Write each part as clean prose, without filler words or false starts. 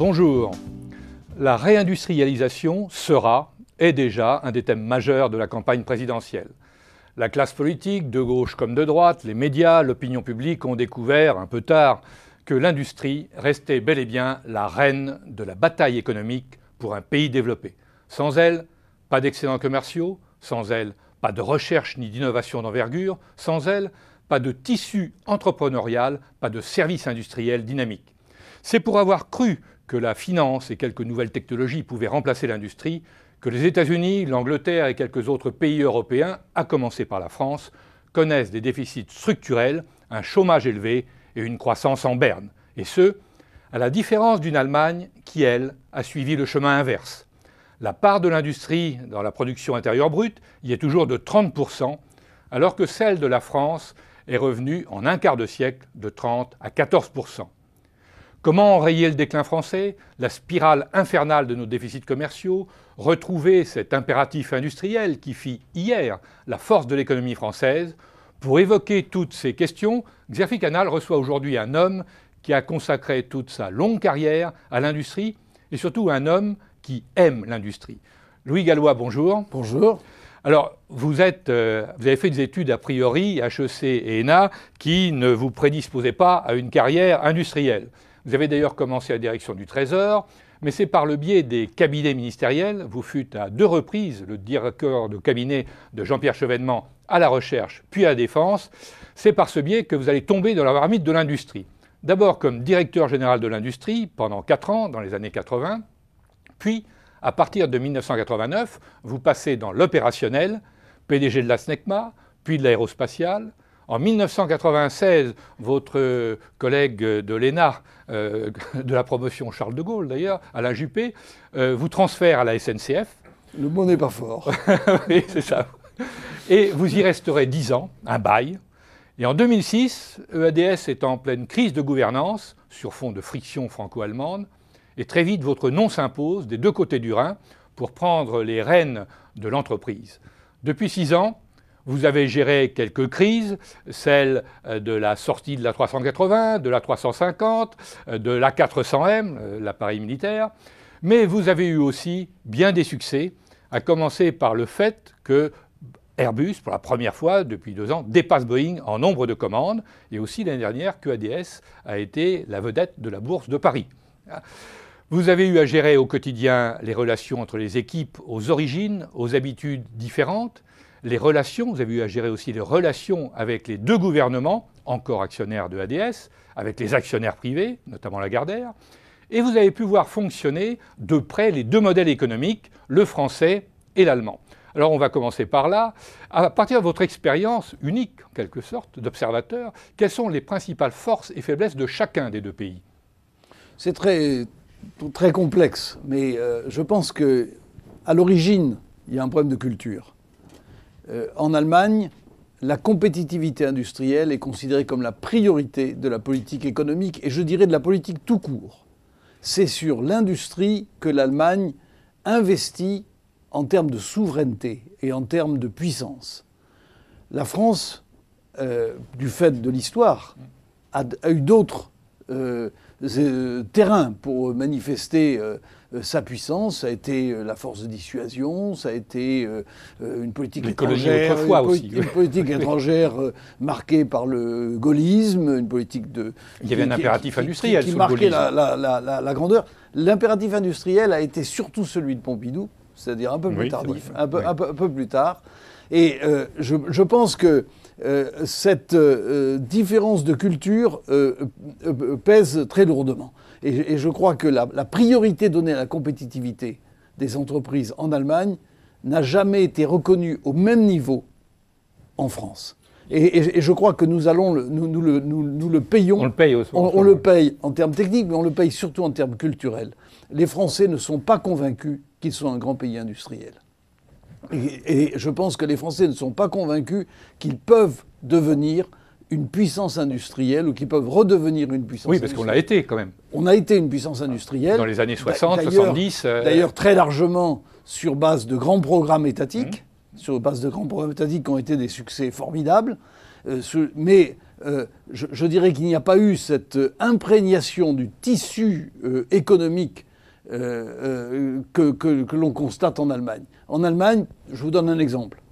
Bonjour. La réindustrialisation sera, est déjà, un des thèmes majeurs de la campagne présidentielle. La classe politique, de gauche comme de droite, les médias, l'opinion publique ont découvert, un peu tard, que l'industrie restait bel et bien la reine de la bataille économique pour un pays développé. Sans elle, pas d'excédents commerciaux, sans elle, pas de recherche ni d'innovation d'envergure, sans elle, pas de tissu entrepreneurial, pas de service industriel dynamique. C'est pour avoir cru que la finance et quelques nouvelles technologies pouvaient remplacer l'industrie que les États-Unis, l'Angleterre et quelques autres pays européens, à commencer par la France, connaissent des déficits structurels, un chômage élevé et une croissance en berne. Et ce, à la différence d'une Allemagne qui, elle, a suivi le chemin inverse. La part de l'industrie dans la production intérieure brute y est toujours de 30%, alors que celle de la France est revenue en un quart de siècle de 30 à 14%. Comment enrayer le déclin français, la spirale infernale de nos déficits commerciaux, retrouver cet impératif industriel qui fit hier la force de l'économie française? Pour évoquer toutes ces questions, Xerfi Canal reçoit aujourd'hui un homme qui a consacré toute sa longue carrière à l'industrie et surtout un homme qui aime l'industrie. Louis Gallois, bonjour. Bonjour. Alors, vous avez fait des études a priori, HEC et ENA, qui ne vous prédisposaient pas à une carrière industrielle. Vous avez d'ailleurs commencé à la direction du Trésor, mais c'est par le biais des cabinets ministériels. Vous fûtes à 2 reprises le directeur de cabinet de Jean-Pierre Chevènement à la recherche, puis à la défense. C'est par ce biais que vous allez tomber dans la marmite de l'industrie. D'abord comme directeur général de l'industrie pendant 4 ans, dans les années 80, puis à partir de 1989, vous passez dans l'opérationnel, PDG de la SNECMA, puis de l'aérospatiale. En 1996, votre collègue de l'ENA, de la promotion Charles de Gaulle d'ailleurs, Alain Juppé, vous transfère à la SNCF. Le mot n'est pas fort. Oui, c'est ça. Et vous y resterez 10 ans, un bail. Et en 2006, EADS est en pleine crise de gouvernance, sur fond de friction franco-allemande, et très vite votre nom s'impose des 2 côtés du Rhin pour prendre les rênes de l'entreprise. Depuis 6 ans, vous avez géré quelques crises, celle de la sortie de la 380, de la 350, de l'A400M, l'appareil militaire, mais vous avez eu aussi bien des succès, à commencer par le fait que Airbus, pour la première fois depuis 2 ans, dépasse Boeing en nombre de commandes, et aussi l'année dernière qu'EADS a été la vedette de la bourse de Paris. Vous avez eu à gérer au quotidien les relations entre les équipes aux origines, aux habitudes différentes, les relations, vous avez eu à gérer aussi les relations avec les 2 gouvernements, encore actionnaires de EADS, avec les actionnaires privés, notamment Lagardère, et vous avez pu voir fonctionner de près les 2 modèles économiques, le français et l'allemand. Alors on va commencer par là. À partir de votre expérience unique, en quelque sorte, d'observateur, quelles sont les principales forces et faiblesses de chacun des 2 pays? C'est très complexe, mais je pense qu'à l'origine, il y a un problème de culture. En Allemagne, la compétitivité industrielle est considérée comme la priorité de la politique économique et je dirais de la politique tout court. C'est sur l'industrie que l'Allemagne investit en termes de souveraineté et en termes de puissance. La France, du fait de l'histoire, a eu d'autres terrains pour manifester sa puissance. Ça a été la force de dissuasion, ça a été une politique étrangère, une politique étrangère marquée par le gaullisme, une politique de... Il y avait un impératif industriel qui marquait la grandeur. L'impératif industriel a été surtout celui de Pompidou, c'est-à-dire un peu plus tardif, un peu plus tard. Et je pense que cette différence de culture pèse très lourdement. Et je crois que la priorité donnée à la compétitivité des entreprises en Allemagne n'a jamais été reconnue au même niveau en France. Et je crois que nous le payons. On le paye en termes techniques, mais on le paye surtout en termes culturels. Les Français ne sont pas convaincus qu'ils sont un grand pays industriel. Et je pense que les Français ne sont pas convaincus qu'ils peuvent devenir une puissance industrielle ou qu'ils peuvent redevenir une puissance industrielle. Oui, parce qu'on l'a été quand même. On a été une puissance industrielle. Dans les années 60, 70. D'ailleurs, très largement sur base de grands programmes étatiques, sur base de grands programmes étatiques qui ont été des succès formidables. Mais je dirais qu'il n'y a pas eu cette imprégnation du tissu économique que l'on constate en Allemagne. En Allemagne, je vous donne un exemple.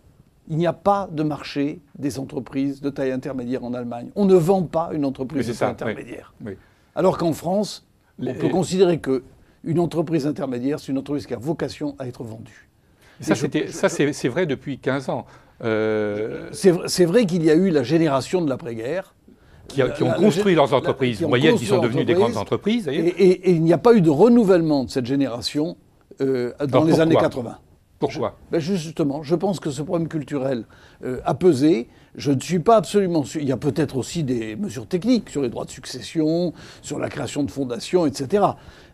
Il n'y a pas de marché des entreprises de taille intermédiaire en Allemagne. On ne vend pas une entreprise de taille intermédiaire. Oui. Alors qu'en France, on peut considérer qu'une entreprise intermédiaire, c'est une entreprise qui a vocation à être vendue. Ça, c'est vrai depuis 15 ans. C'est vrai qu'il y a eu la génération de l'après-guerre. Qui ont construit leurs entreprises moyennes, qui sont devenues des grandes entreprises. Et il n'y a pas eu de renouvellement de cette génération dans les années 80. Pourquoi ? Justement, je pense que ce problème culturel a pesé. Je ne suis pas absolument sûr. Il y a peut-être aussi des mesures techniques sur les droits de succession, sur la création de fondations, etc.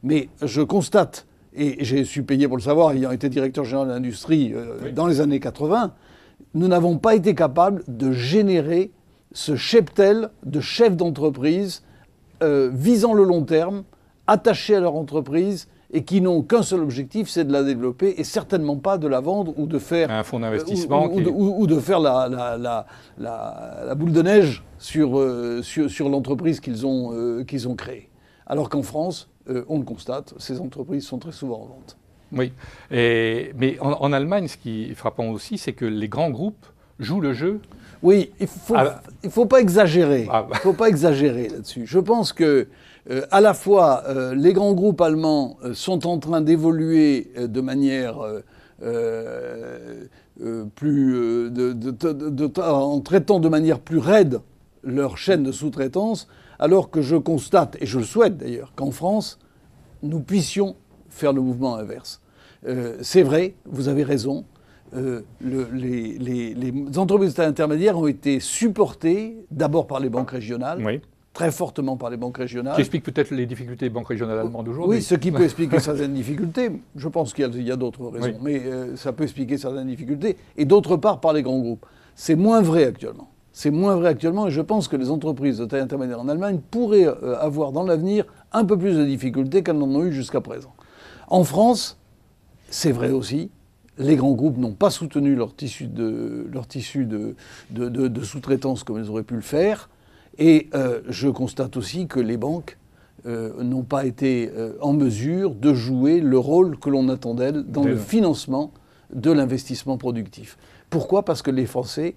Mais je constate, et j'ai su payer pour le savoir, ayant été directeur général de l'industrie dans les années 80, nous n'avons pas été capables de générer ce cheptel de chefs d'entreprise visant le long terme, attachés à leur entreprise, et qui n'ont qu'un seul objectif, c'est de la développer et certainement pas de la vendre ou de faire un fonds d'investissement ou de faire la boule de neige sur l'entreprise qu'ils ont créée. Alors qu'en France, on le constate, ces entreprises sont très souvent en vente. Oui, mais en Allemagne, ce qui est frappant aussi, c'est que les grands groupes jouent le jeu. Oui, il faut pas exagérer. Il faut pas exagérer là-dessus. Je pense que à la fois, les grands groupes allemands sont en train d'évoluer de manière en traitant de manière plus raide leur chaîne de sous-traitance, alors que je constate, et je le souhaite d'ailleurs, qu'en France, nous puissions faire le mouvement inverse. C'est vrai, vous avez raison. Les entreprises intermédiaires ont été supportées d'abord par les banques régionales. Oui. Très fortement par les banques régionales. Qui explique peut-être les difficultés des banques régionales allemandes aujourd'hui. Oui, ce qui peut expliquer certaines difficultés. Je pense qu'il y a d'autres raisons, mais ça peut expliquer certaines difficultés. Et d'autre part, par les grands groupes. C'est moins vrai actuellement. C'est moins vrai actuellement, et je pense que les entreprises de taille intermédiaire en Allemagne pourraient avoir dans l'avenir un peu plus de difficultés qu'elles n'en ont eu jusqu'à présent. En France, c'est vrai aussi. Les grands groupes n'ont pas soutenu leur tissu de sous-traitance comme ils auraient pu le faire. Et je constate aussi que les banques n'ont pas été en mesure de jouer le rôle que l'on attend d'elles dans le financement de l'investissement productif. Pourquoi ? Parce que les Français,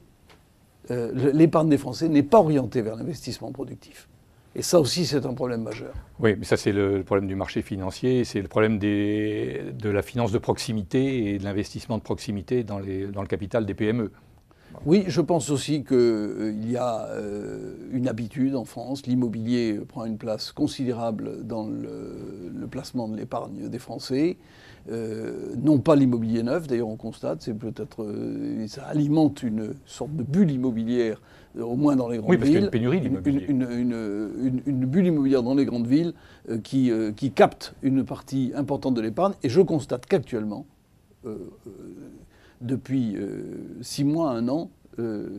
l'épargne des Français n'est pas orientée vers l'investissement productif. Et ça aussi, c'est un problème majeur. Oui, mais ça, c'est le problème du marché financier, c'est le problème de la finance de proximité et de l'investissement de proximité dans le capital des PME. Oui, je pense aussi qu'il y a une habitude en France. L'immobilier prend une place considérable dans le placement de l'épargne des Français. Non pas l'immobilier neuf, d'ailleurs on constate, c'est peut-être ça alimente une sorte de bulle immobilière, au moins dans les grandes villes. Oui, parce qu'il y a une pénurie d'immobilier. Une bulle immobilière dans les grandes villes qui capte une partie importante de l'épargne. Et je constate qu'actuellement, depuis 6 mois, 1 an,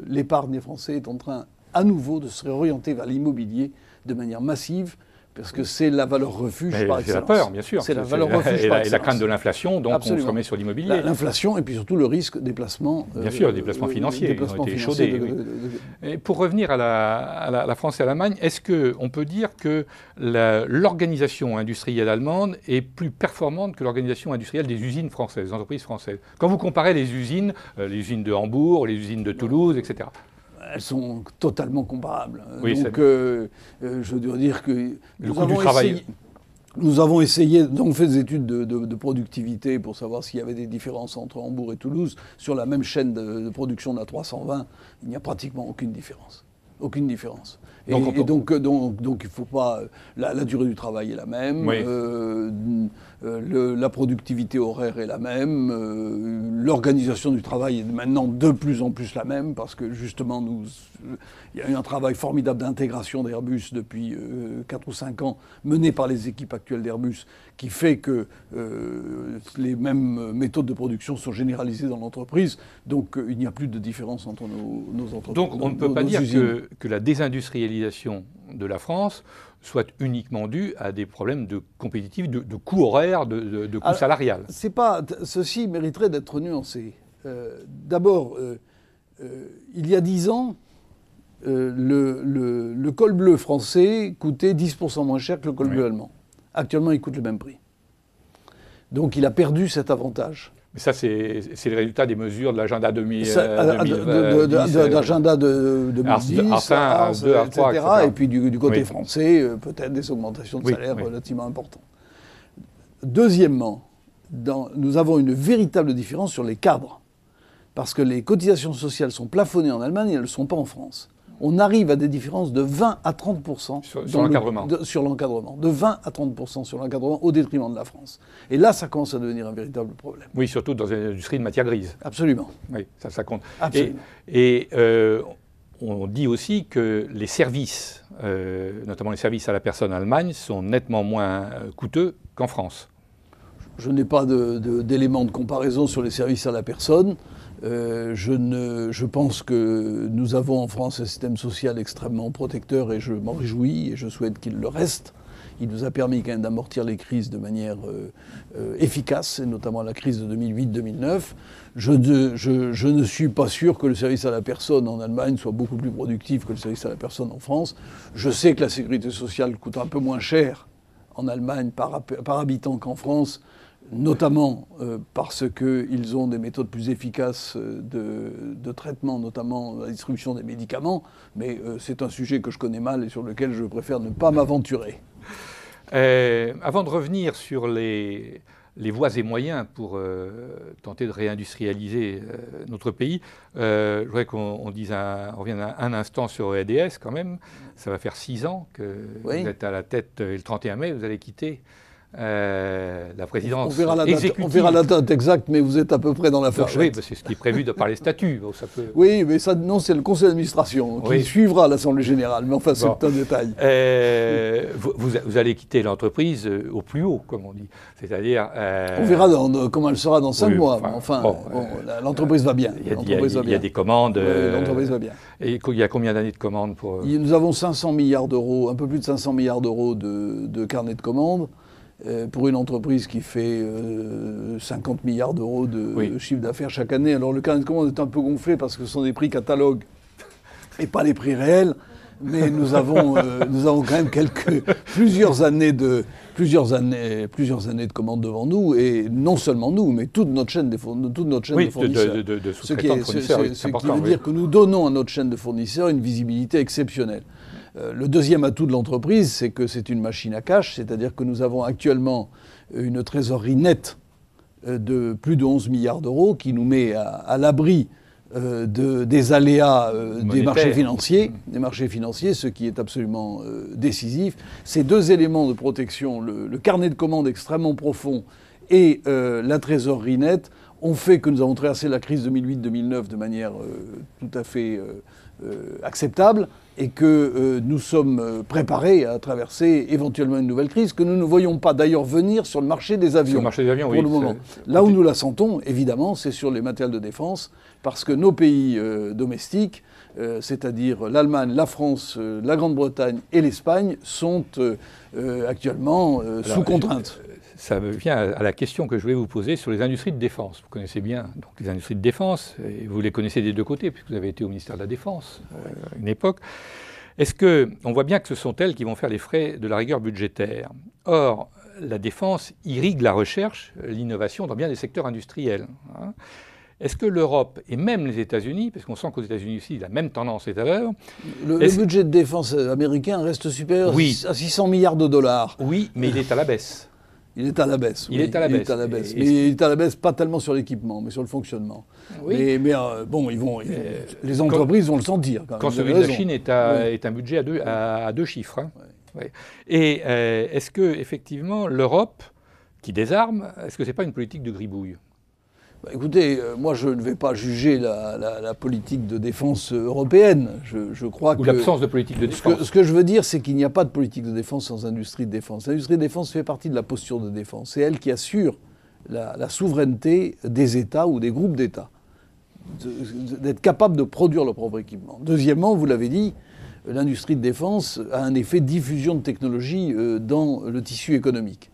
l'épargne des Français est en train à nouveau de se réorienter vers l'immobilier de manière massive, parce que c'est la valeur refuge par excellence. C'est la peur, bien sûr. C'est la valeur refuge par excellence. Et la crainte de l'inflation, donc on se remet sur l'immobilier. L'inflation et puis surtout le risque des placements. Bien sûr, des placements financiers, ils ont été échaudés. Et pour revenir à la France et à l'Allemagne, est-ce qu'on peut dire que l'organisation industrielle allemande est plus performante que l'organisation industrielle des usines françaises, des entreprises françaises ? Quand vous comparez les usines de Hambourg, les usines de Toulouse, etc. Elles sont totalement comparables. Oui, donc, je dois dire que nous avons essayé, on fait des études de productivité pour savoir s'il y avait des différences entre Hambourg et Toulouse. Sur la même chaîne de production de la 320, il n'y a pratiquement aucune différence. Aucune différence. Donc il faut pas. La durée du travail est la même, oui. La productivité horaire est la même, l'organisation du travail est maintenant de plus en plus la même, parce que justement, il y a eu un travail formidable d'intégration d'Airbus depuis 4 ou 5 ans, mené par les équipes actuelles d'Airbus, qui fait que les mêmes méthodes de production sont généralisées dans l'entreprise. Donc il n'y a plus de différence entre nos entreprises. Donc on ne peut pas dire que la désindustrialisation de la France soit uniquement due à des problèmes de compétitivité, de coûts horaires, de coûts salarial. Ceci mériterait d'être nuancé. D'abord, il y a 10 ans, le col bleu français coûtait 10% moins cher que le col bleu allemand. Actuellement, il coûte le même prix. Donc il a perdu cet avantage. Mais ça, c'est le résultat des mesures de l'agenda 2010. D'agenda de 2010, enfin, etc. Et puis du côté français, peut-être des augmentations de salaire relativement importantes. Deuxièmement, nous avons une véritable différence sur les cadres. Parce que les cotisations sociales sont plafonnées en Allemagne et elles ne le sont pas en France. On arrive à des différences de 20 à 30% sur l'encadrement. Sur l'encadrement. De 20 à 30% sur l'encadrement au détriment de la France. Et là, ça commence à devenir un véritable problème. Oui, surtout dans une industrie de matières grises. Absolument. Oui, ça compte. Absolument. Et on dit aussi que les services, notamment les services à la personne en Allemagne, sont nettement moins coûteux qu'en France. Je n'ai pas d'éléments de comparaison sur les services à la personne. Je pense que nous avons en France un système social extrêmement protecteur et je m'en réjouis et je souhaite qu'il le reste. Il nous a permis quand même d'amortir les crises de manière efficace, et notamment la crise de 2008-2009. Je ne suis pas sûr que le service à la personne en Allemagne soit beaucoup plus productif que le service à la personne en France. Je sais que la sécurité sociale coûte un peu moins cher en Allemagne par habitant qu'en France, notamment parce qu'ils ont des méthodes plus efficaces de traitement, notamment la distribution des médicaments, mais c'est un sujet que je connais mal et sur lequel je préfère ne pas m'aventurer. Avant de revenir sur les voies et moyens pour tenter de réindustrialiser notre pays, je voudrais qu'on revienne un instant sur EDS quand même. Ça va faire 6 ans que vous êtes à la tête et le 31 mai, vous allez quitter la présidence exécutive. On verra la date exacte, mais vous êtes à peu près dans la fourchette. Oui, c'est ce qui est prévu par les statuts. Ça peut... Oui, mais ça, non, c'est le conseil d'administration qui suivra l'Assemblée générale. Mais enfin, c'est un détail. Vous allez quitter l'entreprise au plus haut, comme on dit. C'est-à-dire... On verra comment elle sera dans 5 mois. L'entreprise va bien. Il y a des commandes. L'entreprise va bien. Et il y a combien d'années de commandes pour... Nous avons 500 milliards d'euros, un peu plus de 500 milliards d'euros de carnet de commandes. Pour une entreprise qui fait 50 milliards d'euros de chiffre d'affaires chaque année. Alors le carnet de commande est un peu gonflé parce que ce sont des prix catalogues et pas les prix réels, mais nous avons quand même plusieurs années de commandes devant nous, et non seulement nous, mais toute notre chaîne de fournisseurs. De sous-traitants de fournisseurs. Ce qui veut dire que nous donnons à notre chaîne de fournisseurs une visibilité exceptionnelle. Le deuxième atout de l'entreprise, c'est que c'est une machine à cash, c'est-à-dire que nous avons actuellement une trésorerie nette de plus de 11 milliards d'euros qui nous met à l'abri des aléas des marchés financiers, ce qui est absolument décisif. Ces deux éléments de protection, le carnet de commandes extrêmement profond et la trésorerie nette, ont fait que nous avons traversé la crise 2008-2009 de manière tout à fait acceptable, et que nous sommes préparés à traverser éventuellement une nouvelle crise que nous ne voyons pas d'ailleurs venir sur le marché des avions, pour le moment. Là où nous la sentons, évidemment, c'est sur les matériels de défense, parce que nos pays domestiques, c'est-à-dire l'Allemagne, la France, la Grande-Bretagne et l'Espagne, sont actuellement sous contrainte. Ça me vient à la question que je voulais vous poser sur les industries de défense. Vous connaissez bien donc, les industries de défense, et vous les connaissez des deux côtés, puisque vous avez été au ministère de la Défense à une époque. Est-ce qu'on voit bien que ce sont elles qui vont faire les frais de la rigueur budgétaire? Or, la défense irrigue la recherche, l'innovation dans bien des secteurs industriels. Est-ce que l'Europe et même les États-Unis, parce qu'on sent qu'aux États-Unis aussi la même tendance est à l'œuvre... Le budget de défense américain reste supérieur à 600 milliards de dollars. Oui, mais il est à la baisse. Il est à la baisse. Il est à la baisse. Mais il est à la baisse pas tellement sur l'équipement, mais sur le fonctionnement. Oui. Mais bon, les entreprises vont le sentir. Quand celui de la Chine est un budget à deux chiffres. Hein. Oui. Et est-ce que effectivement l'Europe, qui désarme, est-ce que c'est pas une politique de gribouille? Écoutez, moi je ne vais pas juger la politique de défense européenne. Je crois Ou l'absence de politique de défense. Ce que je veux dire, c'est qu'il n'y a pas de politique de défense sans industrie de défense. L'industrie de défense fait partie de la posture de défense. C'est elle qui assure la souveraineté des États ou des groupes d'États, d'être capable de produire leur propre équipement. Deuxièmement, vous l'avez dit, l'industrie de défense a un effet de diffusion de technologie dans le tissu économique.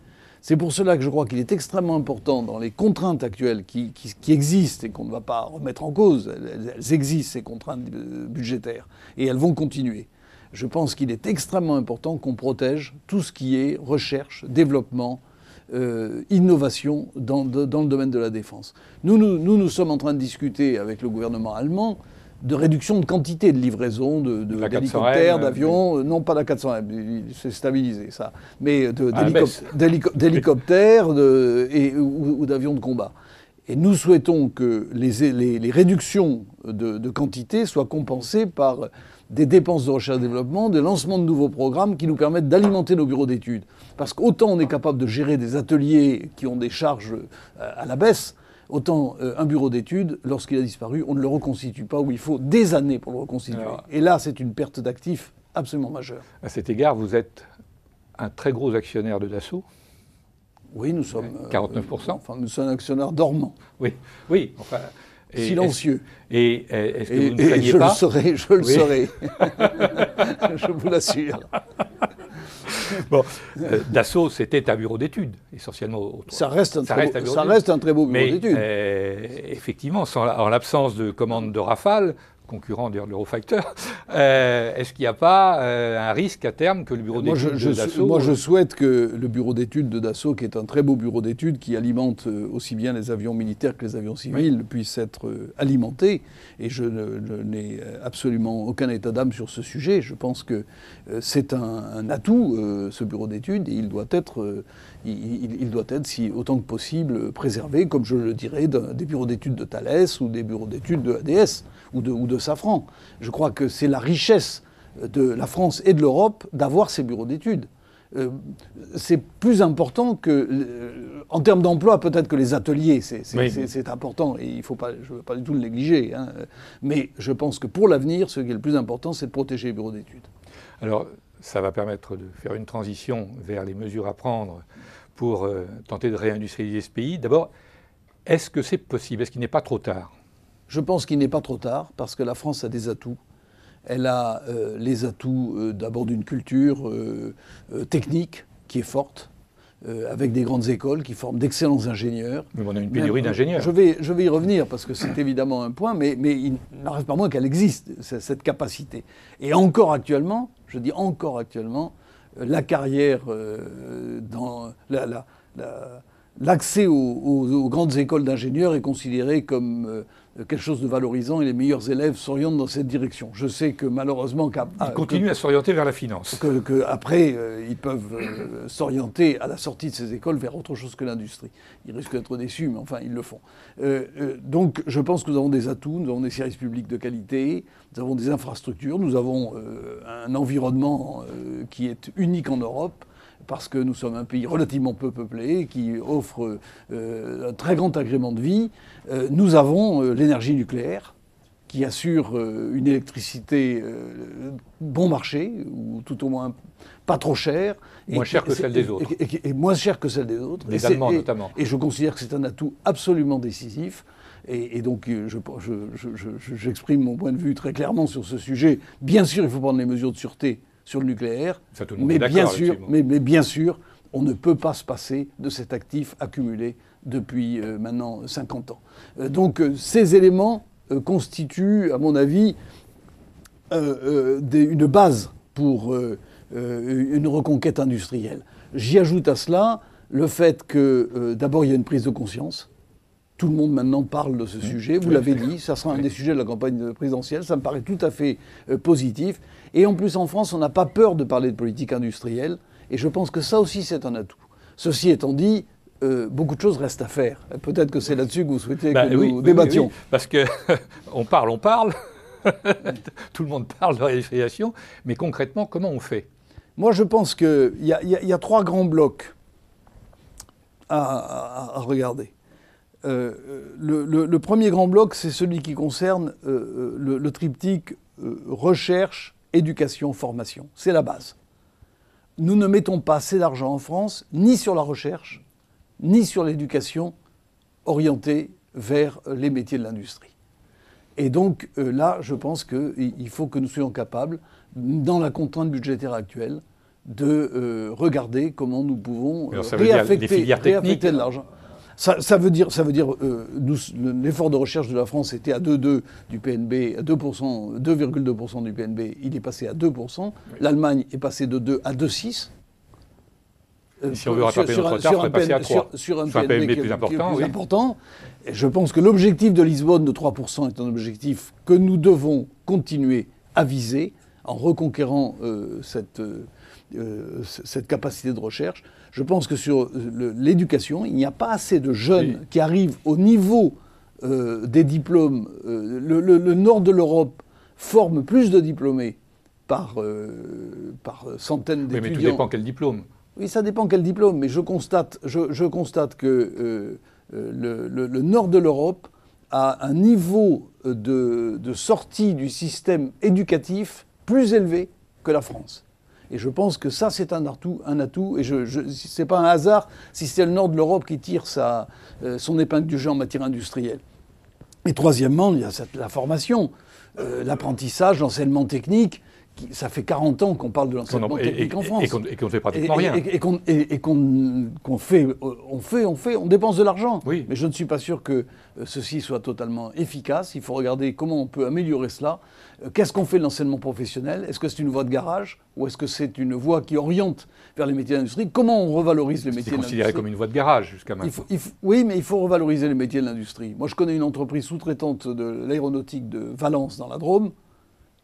C'est pour cela que je crois qu'il est extrêmement important, dans les contraintes actuelles qui existent et qu'on ne va pas remettre en cause, elles existent, ces contraintes budgétaires, et elles vont continuer. Je pense qu'il est extrêmement important qu'on protège tout ce qui est recherche, développement, innovation dans le domaine de la défense. Nous sommes en train de discuter avec le gouvernement allemand de réduction de quantité de livraison d'hélicoptères, d'avions, non pas la 400M, c'est stabilisé ça, mais d'hélicoptères ou d'avions de combat. Et nous souhaitons que les réductions de quantité soient compensées par des dépenses de recherche et développement, des lancements de nouveaux programmes qui nous permettent d'alimenter nos bureaux d'études. Parce qu'autant on est capable de gérer des ateliers qui ont des charges à la baisse, autant un bureau d'études, lorsqu'il a disparu, on ne le reconstitue pas, ou il faut des années pour le reconstituer. Alors, et là, c'est une perte d'actifs absolument majeure. À cet égard, vous êtes un très gros actionnaire de Dassault. Oui, nous sommes... 49%. Enfin, nous sommes un actionnaire dormant. Oui, oui. Enfin, silencieux. Est-ce que vous ne craignez pas... Je le serai. Je vous l'assure. Bon, Dassault, c'était un bureau d'études, essentiellement. Ça reste un très beau bureau d'études. Effectivement, en l'absence de commandes de Rafale, concurrent de l'Eurofighter, est-ce qu'il n'y a pas un risque à terme que le bureau d'études de Dassault... Moi, je souhaite que le bureau d'études de Dassault, qui est un très beau bureau d'études, qui alimente aussi bien les avions militaires que les avions civils, puisse être alimenté. Et je n'ai absolument aucun état d'âme sur ce sujet. Je pense que c'est un atout, ce bureau d'études, et il doit être, si autant que possible, préservé, comme je le dirais, des bureaux d'études de Thales ou des bureaux d'études de ADS ou de Safran. Je crois que c'est la richesse de la France et de l'Europe d'avoir ces bureaux d'études. C'est plus important en termes d'emploi, peut-être que les ateliers, c'est important, et je ne veux pas du tout le négliger. Hein. Mais je pense que pour l'avenir, ce qui est le plus important, c'est de protéger les bureaux d'études. Alors, ça va permettre de faire une transition vers les mesures à prendre pour tenter de réindustrialiser ce pays. D'abord, est-ce que c'est possible? Est-ce qu'il n'est pas trop tard? Je pense qu'il n'est pas trop tard, parce que la France a des atouts. Elle a les atouts d'abord d'une culture technique qui est forte, avec des grandes écoles qui forment d'excellents ingénieurs. Mais on a une pénurie d'ingénieurs. Je vais y revenir, parce que c'est évidemment un point, mais il n'en reste pas moins qu'elle existe, cette capacité. Et encore actuellement, je dis encore actuellement, la carrière dans l'accès aux grandes écoles d'ingénieurs est considéré comme quelque chose de valorisant, et les meilleurs élèves s'orientent dans cette direction. Je sais que malheureusement... Ils continuent à s'orienter vers la finance. Qu'après, ils peuvent s'orienter à la sortie de ces écoles vers autre chose que l'industrie. Ils risquent d'être déçus, mais enfin, ils le font. Donc, je pense que nous avons des atouts, nous avons des services publics de qualité, nous avons des infrastructures, nous avons un environnement qui est unique en Europe, parce que nous sommes un pays relativement peu peuplé, qui offre un très grand agrément de vie. Nous avons l'énergie nucléaire, qui assure une électricité bon marché, ou tout au moins pas trop chère. Moins chère que celle des autres. Et moins chère que celle des autres. Les Allemands notamment. Et je considère que c'est un atout absolument décisif. Et donc, j'exprime mon point de vue très clairement sur ce sujet. Bien sûr, il faut prendre les mesures de sûreté sur le nucléaire, ça, tout le monde est d'accord, mais bien sûr, on ne peut pas se passer de cet actif accumulé depuis maintenant 50 ans. Donc ces éléments constituent, à mon avis, une base pour une reconquête industrielle. J'y ajoute à cela le fait que, d'abord, il y a une prise de conscience. Tout le monde maintenant parle de ce sujet, vous l'avez dit, ça sera un des sujets de la campagne présidentielle, ça me paraît tout à fait positif. Et en plus, en France, on n'a pas peur de parler de politique industrielle, et je pense que ça aussi, c'est un atout. Ceci étant dit, beaucoup de choses restent à faire. Peut-être que c'est là-dessus que vous souhaitez que nous débattions. Oui, parce que on parle, tout le monde parle de réindustrialisation, mais concrètement, comment on fait? Moi, je pense qu'il y a trois grands à regarder. Le premier grand bloc, c'est celui qui concerne le triptyque recherche, éducation, formation. C'est la base. Nous ne mettons pas assez d'argent en France, ni sur la recherche, ni sur l'éducation orientée vers les métiers de l'industrie. Et donc là, je pense qu'il faut que nous soyons capables, dans la contrainte budgétaire actuelle, de regarder comment nous pouvons réaffecter de l'argent. Ça veut dire l'effort de recherche de la France était à 2,2 du PNB, à 2%, 2,2% du PNB, il est passé à 2%. Oui. L'Allemagne est passée de 2 à 2,6. Si on veut rattraper notre retard, il faudrait passer à 3. Sur un PNB plus important, oui. important. Et je pense que l'objectif de Lisbonne de 3% est un objectif que nous devons continuer à viser en reconquérant cette capacité de recherche. Je pense que sur l'éducation, il n'y a pas assez de jeunes qui arrivent au niveau des diplômes. Le nord de l'Europe forme plus de diplômés par centaines d'étudiants. Oui, mais tout dépend quel diplôme. Oui, ça dépend quel diplôme, mais je constate que le nord de l'Europe a un niveau de sortie du système éducatif plus élevé que la France. Et je pense que ça, c'est un atout. Et c'est pas un hasard si c'est le nord de l'Europe qui tire son épingle du jeu en matière industrielle. Et troisièmement, il y a la formation, l'apprentissage, l'enseignement technique. Ça fait 40 ans qu'on parle de l'enseignement technique en France. Et qu'on ne fait pratiquement rien. Et on dépense de l'argent. Oui. Mais je ne suis pas sûr que ceci soit totalement efficace. Il faut regarder comment on peut améliorer cela. Qu'est-ce qu'on fait de l'enseignement professionnel ? Est-ce que c'est une voie de garage ? Ou est-ce que c'est une voie qui oriente vers les métiers d'industrie ? Comment on revalorise les métiers de l'industrie ? C'est considéré comme une voie de garage jusqu'à maintenant. Oui, mais il faut revaloriser les métiers de l'industrie. Moi, je connais une entreprise sous-traitante de l'aéronautique de Valence, dans la Drôme,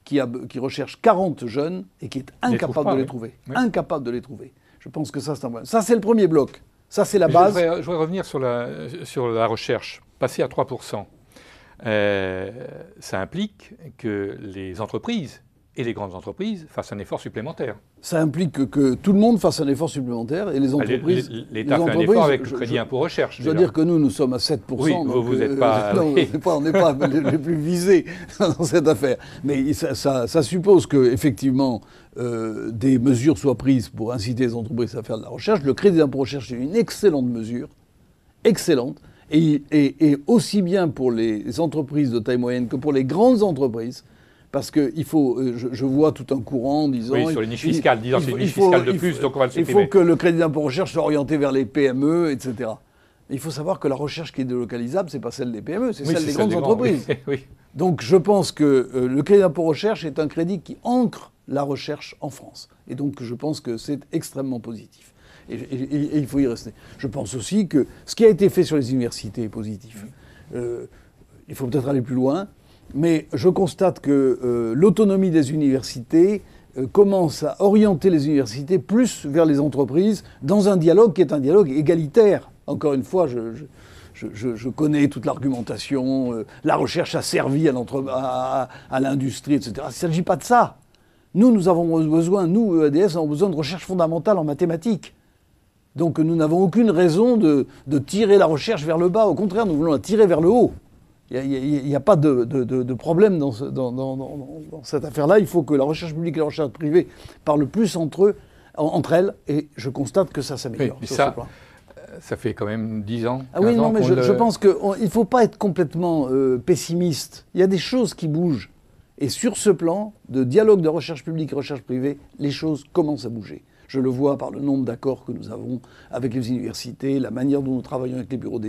qui recherche 40 jeunes et qui est incapable de les trouver. Oui. Incapable de les trouver. Je pense que ça, c'est un problème. Ça, c'est le premier bloc. Ça, c'est la base. Je voudrais revenir sur la recherche. Passer à 3%, ça implique que les entreprises et les grandes entreprises fassent un effort supplémentaire. Ça implique que tout le monde fasse un effort supplémentaire et les entreprises... L'État fait un effort avec le crédit impôt recherche. Je dois dire que nous sommes à 7%. Oui, vous n'êtes pas... Non, on n'est pas les plus visés dans cette affaire. Mais ça suppose qu'effectivement, des mesures soient prises pour inciter les entreprises à faire de la recherche. Le crédit d'impôt recherche est une excellente mesure, excellente, et aussi bien pour les entreprises de taille moyenne que pour les grandes entreprises. Parce que je vois tout un courant disant... Oui, sur les niches fiscales, disant c'est une niche fiscale de plus, donc on va le supprimer. Il faut que le crédit d'impôt recherche soit orienté vers les PME, etc. Il faut savoir que la recherche qui est délocalisable, c'est pas celle des PME, c'est celle des grandes entreprises. Oui. Donc je pense que le crédit d'impôt recherche est un crédit qui ancre la recherche en France. Et donc je pense que c'est extrêmement positif. Et il faut y rester. Je pense aussi que ce qui a été fait sur les universités est positif. Il faut peut-être aller plus loin. Mais je constate que l'autonomie des universités commence à orienter les universités plus vers les entreprises dans un dialogue qui est un dialogue égalitaire. Encore une fois, je connais toute l'argumentation, la recherche a servi à l'industrie, etc. Il ne s'agit pas de ça. Nous avons besoin, nous, EADS, avons besoin de recherche fondamentale en mathématiques. Donc nous n'avons aucune raison de tirer la recherche vers le bas. Au contraire, nous voulons la tirer vers le haut. Il n'y a pas de problème dans cette affaire-là. Il faut que la recherche publique et la recherche privée parlent plus entre elles, et je constate que ça s'améliore. Oui, ça fait quand même 10 ans. Ah oui, non, mais je pense qu'il ne faut pas être complètement pessimiste. Il y a des choses qui bougent. Et sur ce plan de dialogue de recherche publique et recherche privée, les choses commencent à bouger. Je le vois par le nombre d'accords que nous avons avec les universités, la manière dont nous travaillons avec les bureaux,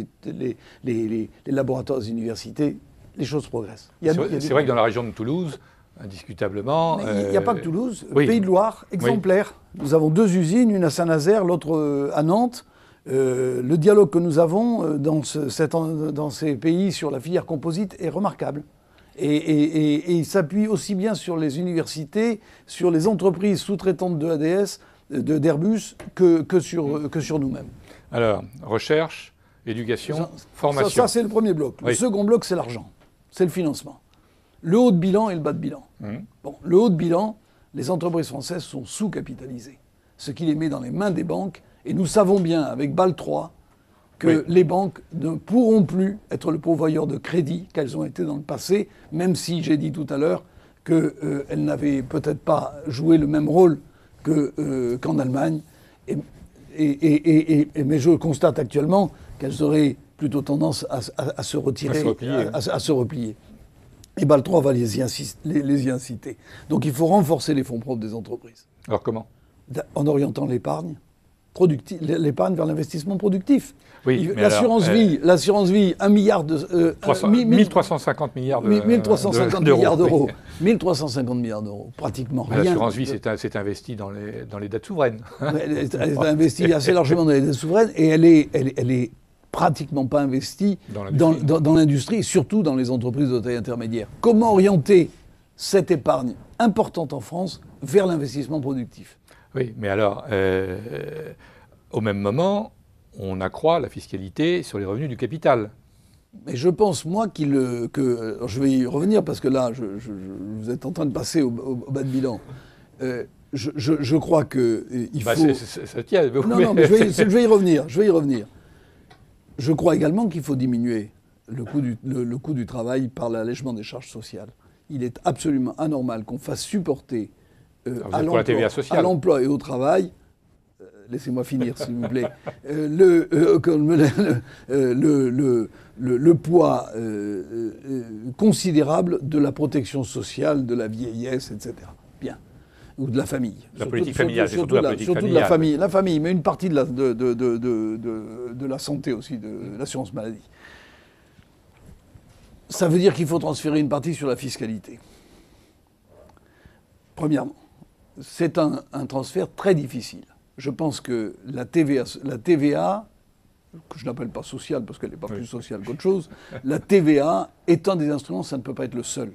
les laboratoires des universités. Les choses progressent. C'est vrai que dans la région de Toulouse, indiscutablement... Il n'y a pas que Toulouse. Oui. Pays de Loire, exemplaire. Oui. Nous avons 2 usines, une à Saint-Nazaire, l'autre à Nantes. Le dialogue que nous avons dans ces pays sur la filière composite est remarquable. Et il s'appuie aussi bien sur les universités, sur les entreprises sous-traitantes de ADS, d'Airbus, que sur nous-mêmes. Alors, recherche, éducation, formation. Ça, c'est le premier bloc. Oui. Le second bloc, c'est l'argent. C'est le financement. Le haut de bilan et le bas de bilan. Bon, le haut de bilan, les entreprises françaises sont sous-capitalisées, ce qui les met dans les mains des banques. Et nous savons bien, avec Bâle III, que les banques ne pourront plus être le pourvoyeur de crédit qu'elles ont été dans le passé, même si j'ai dit tout à l'heure qu'elles n'avaient peut-être pas joué le même rôle qu'en Allemagne. Mais je constate actuellement qu'elles auraient plutôt tendance à se retirer, à se replier. Et Bâle III va les y inciter. Donc il faut renforcer les fonds propres des entreprises. Alors comment ? En orientant l'épargne vers l'investissement productif. Oui, l'assurance vie, 1 milliard de... 1350 milliards d'euros. 1350 milliards d'euros, pratiquement rien. L'assurance vie s'est investie dans les dettes souveraines. Elle a investi assez largement dans les dettes souveraines et elle est pratiquement pas investie dans l'industrie et surtout dans les entreprises de taille intermédiaire. Comment orienter cette épargne importante en France vers l'investissement productif? Oui, mais alors, au même moment, on accroît la fiscalité sur les revenus du capital. Mais je pense, moi, alors je vais y revenir parce que là, vous êtes en train de passer au bas de bilan. Je crois qu'il faut... Ça tient. Non, mais je vais y revenir. Je crois également qu'il faut diminuer le coût du travail par l'allègement des charges sociales. Il est absolument anormal qu'on fasse supporter à l'emploi et au travail, laissez-moi finir s'il vous plaît, le poids considérable de la protection sociale, de la vieillesse, etc. Bien. Ou de la famille. La politique familiale, c'est surtout la politique familiale. La famille, mais une partie de la santé aussi, de l'assurance maladie. Ça veut dire qu'il faut transférer une partie sur la fiscalité. Premièrement, c'est un transfert très difficile. Je pense que la TVA, que je n'appelle pas sociale parce qu'elle n'est pas plus sociale qu'autre chose, la TVA est un des instruments, ça ne peut pas être le seul.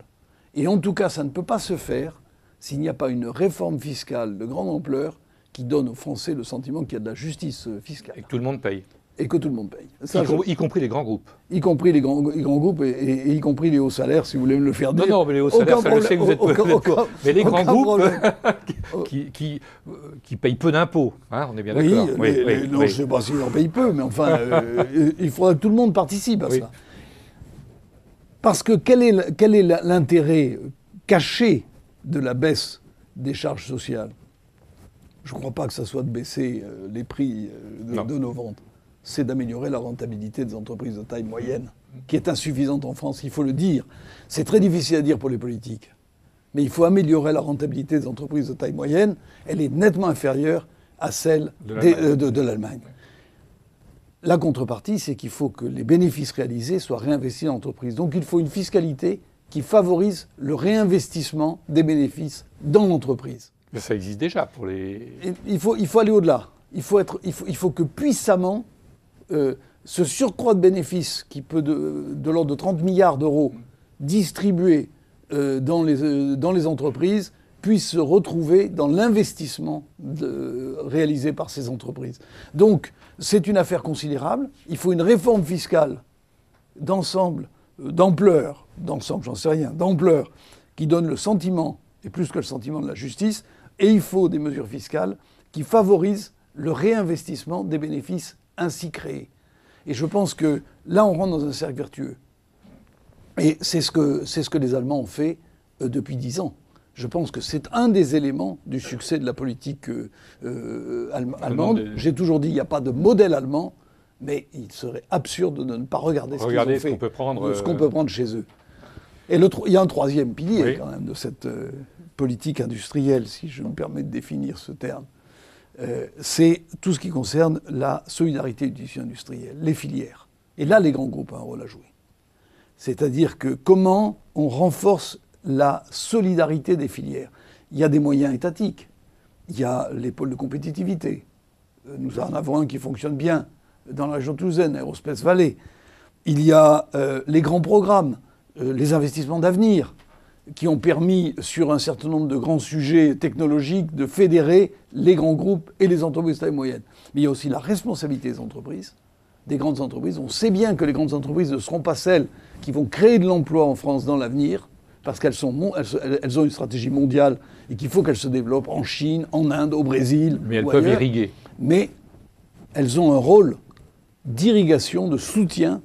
Et en tout cas, ça ne peut pas se faire s'il n'y a pas une réforme fiscale de grande ampleur qui donne aux Français le sentiment qu'il y a de la justice fiscale. Et que tout le monde paye. Et que tout le monde paye. Ça, y compris les grands groupes. Y compris les grands groupes et y compris les hauts salaires, si vous voulez me le faire dire. Non, mais les hauts salaires, ça je sais que vous êtes peu. Mais les grands groupes qui payent peu d'impôts, hein, on est bien d'accord. Non, je ne sais pas s'ils en payent peu, mais enfin, il faudra que tout le monde participe à ça. Parce que quel est l'intérêt caché de la baisse des charges sociales? Je ne crois pas que ça soit de baisser les prix de nos ventes. C'est d'améliorer la rentabilité des entreprises de taille moyenne, qui est insuffisante en France, il faut le dire. C'est très difficile à dire pour les politiques. Mais il faut améliorer la rentabilité des entreprises de taille moyenne. Elle est nettement inférieure à celle de l'Allemagne. La contrepartie, c'est qu'il faut que les bénéfices réalisés soient réinvestis dans l'entreprise. Donc il faut une fiscalité qui favorise le réinvestissement des bénéfices dans l'entreprise. Mais ça existe déjà pour les... Il faut aller au-delà. Il faut que puissamment ce surcroît de bénéfices qui peut de l'ordre de 30 milliards d'euros distribués dans les entreprises puisse se retrouver dans l'investissement réalisé par ces entreprises. Donc c'est une affaire considérable. Il faut une réforme fiscale d'ensemble, d'ampleur, j'en sais rien, d'ampleur, qui donne le sentiment, et plus que le sentiment de la justice, et il faut des mesures fiscales qui favorisent le réinvestissement des bénéfices ainsi créés. Et je pense que là, on rentre dans un cercle vertueux. Et c'est ce que les Allemands ont fait depuis 10 ans. Je pense que c'est un des éléments du succès de la politique allemande. J'ai toujours dit qu'il n'y a pas de modèle allemand, mais il serait absurde de ne pas regarder ce qu'ils ont fait, ce qu'on peut prendre chez eux. Et il y a un troisième pilier quand même de cette politique industrielle, si je me permets de définir ce terme. C'est tout ce qui concerne la solidarité du tissu industriel, les filières. Et là, les grands groupes ont un rôle à jouer. C'est-à-dire que comment on renforce la solidarité des filières. Il y a des moyens étatiques. Il y a les pôles de compétitivité. Nous en avons un qui fonctionne bien dans la région toulousaine, Aerospace Valley. Il y a les grands programmes, les investissements d'avenir, qui ont permis, sur un certain nombre de grands sujets technologiques, de fédérer les grands groupes et les entreprises de taille moyenne. Mais il y a aussi la responsabilité des entreprises, des grandes entreprises. On sait bien que les grandes entreprises ne seront pas celles qui vont créer de l'emploi en France dans l'avenir, parce qu'elles ont une stratégie mondiale et qu'il faut qu'elles se développent en Chine, en Inde, au Brésil. Mais elles peuvent irriguer. Mais elles ont un rôle d'irrigation, de soutien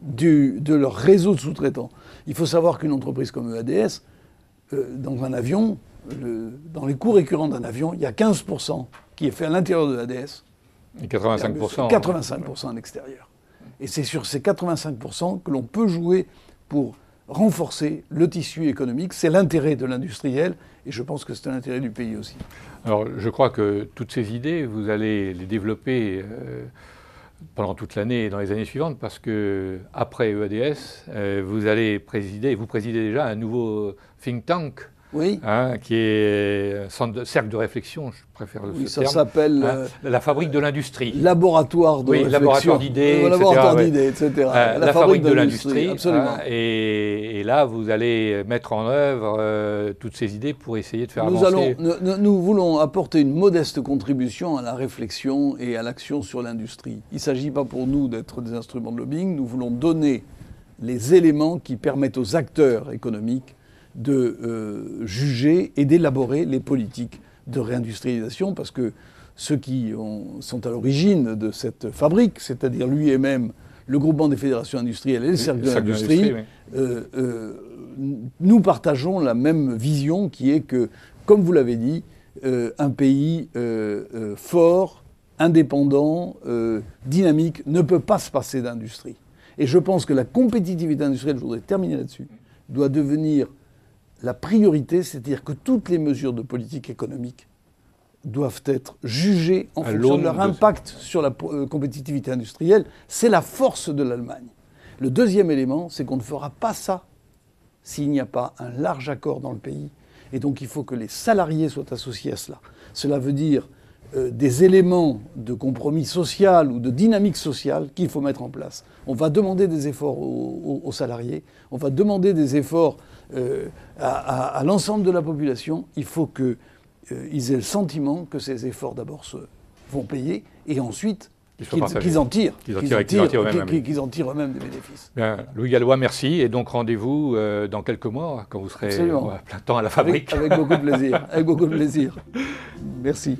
de leur réseau de sous-traitants. Il faut savoir qu'une entreprise comme EADS, dans un avion, dans les coûts récurrents d'un avion, il y a 15% qui est fait à l'intérieur de EADS. Et 85%. 85% à l'extérieur. Et c'est sur ces 85% que l'on peut jouer pour renforcer le tissu économique. C'est l'intérêt de l'industriel et je pense que c'est l'intérêt du pays aussi. Alors, je crois que toutes ces idées, vous allez les développer pendant toute l'année et dans les années suivantes, parce que après EADS, vous présidez déjà un nouveau think tank, oui. Qui est un cercle de réflexion, je préfère ce terme. Ça s'appelle la fabrique de l'industrie. Laboratoire de réflexion. Laboratoire d'idées, etc. La fabrique de l'industrie. Absolument. Et là, vous allez mettre en œuvre toutes ces idées pour essayer de faire avancer. Nous voulons apporter une modeste contribution à la réflexion et à l'action sur l'industrie. Il ne s'agit pas pour nous d'être des instruments de lobbying. Nous voulons donner les éléments qui permettent aux acteurs économiques de juger et d'élaborer les politiques de réindustrialisation, parce que ceux qui sont à l'origine de cette fabrique, c'est-à-dire lui et même le groupement des fédérations industrielles et le cercle de l'industrie, nous partageons la même vision qui est que, comme vous l'avez dit, un pays fort, indépendant, dynamique, ne peut pas se passer d'industrie. Et je pense que la compétitivité industrielle, je voudrais terminer là-dessus, doit devenir la priorité, c'est-à-dire que toutes les mesures de politique économique doivent être jugées en fonction de leur impact sur la compétitivité industrielle. C'est la force de l'Allemagne. Le deuxième élément, c'est qu'on ne fera pas ça s'il n'y a pas un large accord dans le pays. Et donc il faut que les salariés soient associés à cela. Cela veut dire des éléments de compromis social ou de dynamique sociale qu'il faut mettre en place. On va demander des efforts aux salariés, on va demander des efforts à l'ensemble de la population. Il faut qu'ils aient le sentiment que ces efforts d'abord vont payer et ensuite qu'ils en tirent eux-mêmes des bénéfices. Bien, Louis Gallois, merci. Et donc rendez-vous dans quelques mois quand vous serez à plein temps à la fabrique. Avec beaucoup de plaisir. Avec beaucoup de plaisir. Merci.